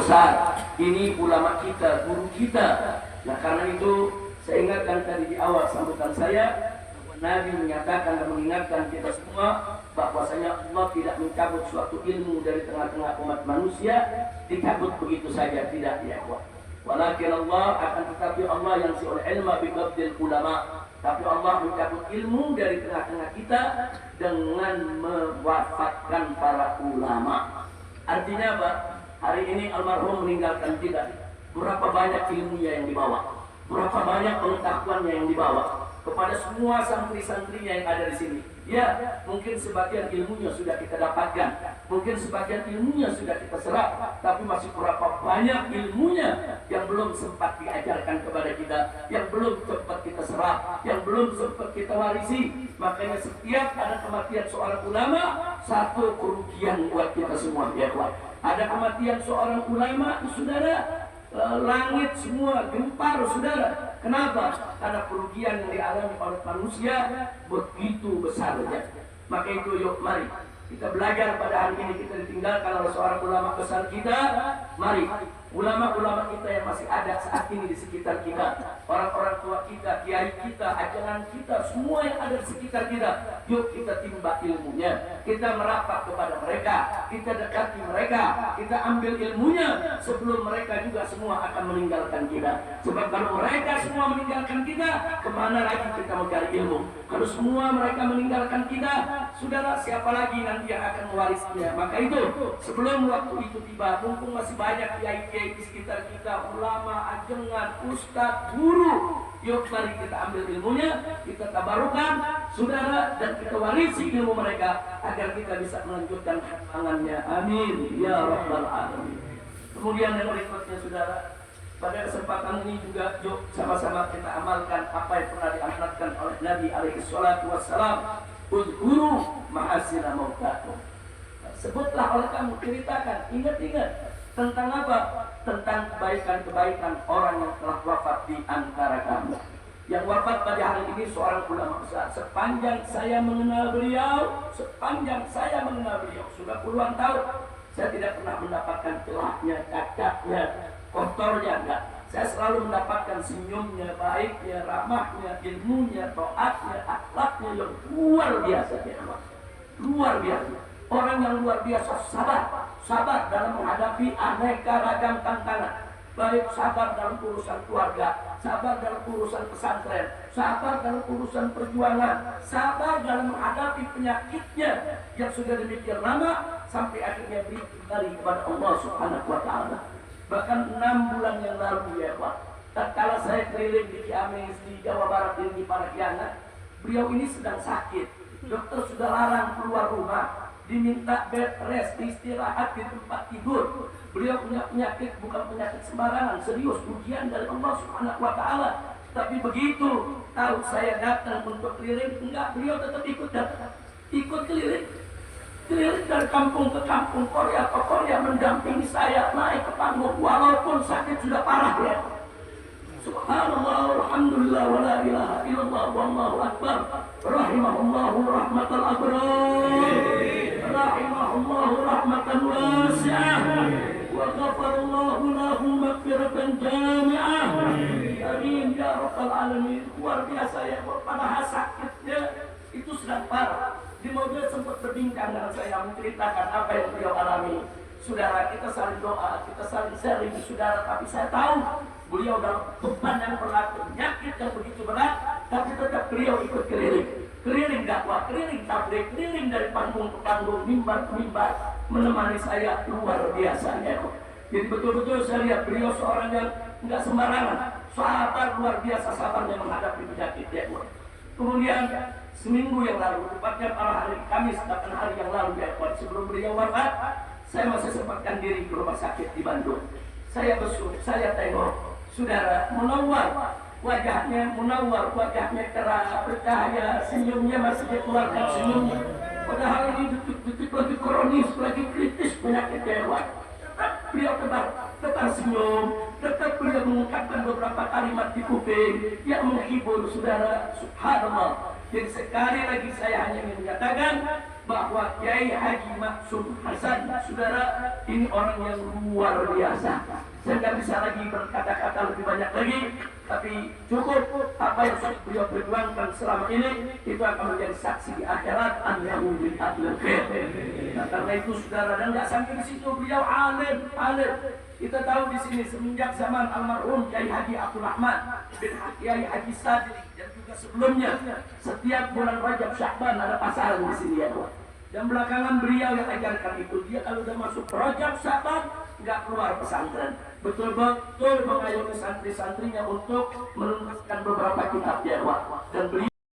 besar. Ini ulama kita, guru kita. Nah karena itu saya ingatkan tadi di awal sambutan saya, Nabi menyatakan dan mengingatkan kita semua bahwasanya Allah tidak mencabut suatu ilmu dari tengah-tengah umat manusia dicabut begitu saja, tidak ya Allah. Walakin Allah, akan tetapi Allah yang si'ul ilma biqabdil ulama, tapi Allah mencabut ilmu dari tengah-tengah kita dengan mewafatkan para ulama. Artinya apa? Hari ini almarhum meninggalkan kita. Berapa banyak ilmunya yang dibawa, berapa banyak pengetahuannya yang dibawa kepada semua santri-santrinya yang ada di sini. Ya, mungkin sebagian ilmunya sudah kita dapatkan, mungkin sebagian ilmunya sudah kita serap, tapi masih berapa banyak ilmunya yang belum sempat diajarkan kepada kita, yang belum sempat kita serap, yang belum sempat kita warisi. Makanya setiap ada kematian seorang ulama, satu kerugian buat kita semua, ya kawan. Ada kematian seorang ulama, saudara, langit semua gempar, saudara. Kenapa? Karena kerugian yang dialami oleh manusia begitu besarnya. Maka itu yuk mari kita belajar pada hari ini. Kita ditinggalkan oleh seorang ulama besar kita. Mari ulama-ulama kita yang masih ada saat ini di sekitar kita, orang-orang tua kita, kiai kita, ajaran kita, semua yang ada di sekitar kita, yuk kita timba ilmunya, kita merapat kepada mereka, kita dekati mereka, kita ambil ilmunya sebelum mereka juga semua akan meninggalkan kita. Sebab kalau mereka semua meninggalkan kita, kemana lagi kita mencari ilmu? Kalau semua mereka meninggalkan kita, saudara, siapa lagi nanti yang akan mewarisnya? Maka itu sebelum waktu itu tiba, mumpung masih banyak kiai di sekitar kita, ulama, ajengan, ustadz, guru, yuk mari kita ambil ilmunya, kita tabarukan, saudara, dan kita warisi ilmu mereka agar kita bisa melanjutkan tangannya. Amin ya rabbal alamin. Kemudian yang berikutnya, saudara, pada kesempatan ini juga yuk sama-sama kita amalkan apa yang pernah diamanatkan oleh Nabi alaihi salatu wassalam, udhuru mahasina mautakum. Sebutlah oleh kamu, ceritakan, ingat-ingat tentang apa? Tentang kebaikan-kebaikan orang yang telah wafat di antara kamu. Yang wafat pada hari ini seorang ulama besar. Sepanjang saya mengenal beliau, sudah puluhan tahun, saya tidak pernah mendapatkan celahnya, cacatnya, kotornya, enggak. Saya selalu mendapatkan senyumnya, baiknya, ramahnya, ilmunya, taatnya, akhlaknya yang luar biasa. Luar biasa. Orang yang luar biasa sabar dalam menghadapi aneka ragam tantangan. Baik sabar dalam urusan keluarga, sabar dalam urusan pesantren, sabar dalam urusan perjuangan, sabar dalam menghadapi penyakitnya yang sudah demikian lama sampai akhirnya beribadah kepada Allah Subhanahu wa taala. Bahkan 6 bulan yang lalu ya Pak, tatkala saya keliling di Ciamis, di Jawa Barat ini di Parahyangan, beliau ini sedang sakit. Dokter sudah larang keluar rumah, diminta bed rest, istirahat di tempat tidur. Beliau punya penyakit, bukan penyakit sembarangan, serius, ujian dari Allah Subhanahu wa taala. Tapi begitu tahu saya datang untuk keliling, enggak, beliau tetap ikut datang. Ikut keliling dari kampung ke kampung, Korea ke Korea, mendampingi saya naik ke panggung walaupun sakit sudah parah ya. Subhanallah, alhamdulillah, wa la ilaha illallah, wallahu akbar. Rahimahullahu rahmatal abrar, rahimahullahu rahmatan wasi'ah, wa ghafarallahu lahu maghfiratan jami'ah. Amin ya rabbal alamin. Luar biasa ya, padahal sakitnya itu sedang parah. Di mobil sempat berbincang dengan saya, menceritakan apa yang beliau alami. Saudara, kita saling doa, kita saling sharing, saudara, tapi saya tahu beliau dalam beban yang berat, penyakit yang begitu berat, tapi tetap beliau ikut keliling dakwah, keliling tabligh, keliling dari panggung ke panggung, mimbar ke mimbar, menemani saya. Luar biasa ya. Jadi betul-betul saya lihat beliau seorang yang enggak sembarangan, sabar, luar biasa sabarnya menghadapi penyakit ya. Kemudian seminggu yang lalu, tepatnya pada hari Kamis, 8 hari yang lalu ya, sebelum beliau wafat, saya masih sempatkan diri ke rumah sakit di Bandung. Saya besuk, saya tengok, saudara, munawwar wajahnya, cerah, bercahaya, senyumnya masih dikeluarkan senyumnya. Padahal ini detik-detik lagi kronis, lagi kritis penyakit hewan. Tetap beliau tetap senyum, tetap beliau mengungkapkan beberapa kalimat di kuping yang menghibur, saudara. Subhanallah. Jadi sekali lagi saya hanya ingin menyatakan bahwa Kiai Haji Maksum Hasan, saudara, ini orang yang luar biasa. Saya nggak bisa lagi berkata-kata lebih banyak lagi, tapi cukup apa yang sudah beliau perjuangkan selama ini itu akan menjadi saksi di akhirat annahu min ahlil khair. Nah, karena itu saudara, dan nggak sampai di situ, beliau alim. Kita tahu di sini semenjak zaman almarhum Kiai Haji Abdul Rahman bin Kiai Haji Sadri dan juga sebelumnya, setiap bulan Rajab Sya'ban ada pasaran di sini ya, Pak. Dan belakangan beliau yang ajarkan itu, dia kalau udah masuk Rajab Sya'ban nggak keluar pesantren, betul-betul mengayomi santri-santrinya untuk menuntaskan beberapa kitab ya, Pak. Dan beliau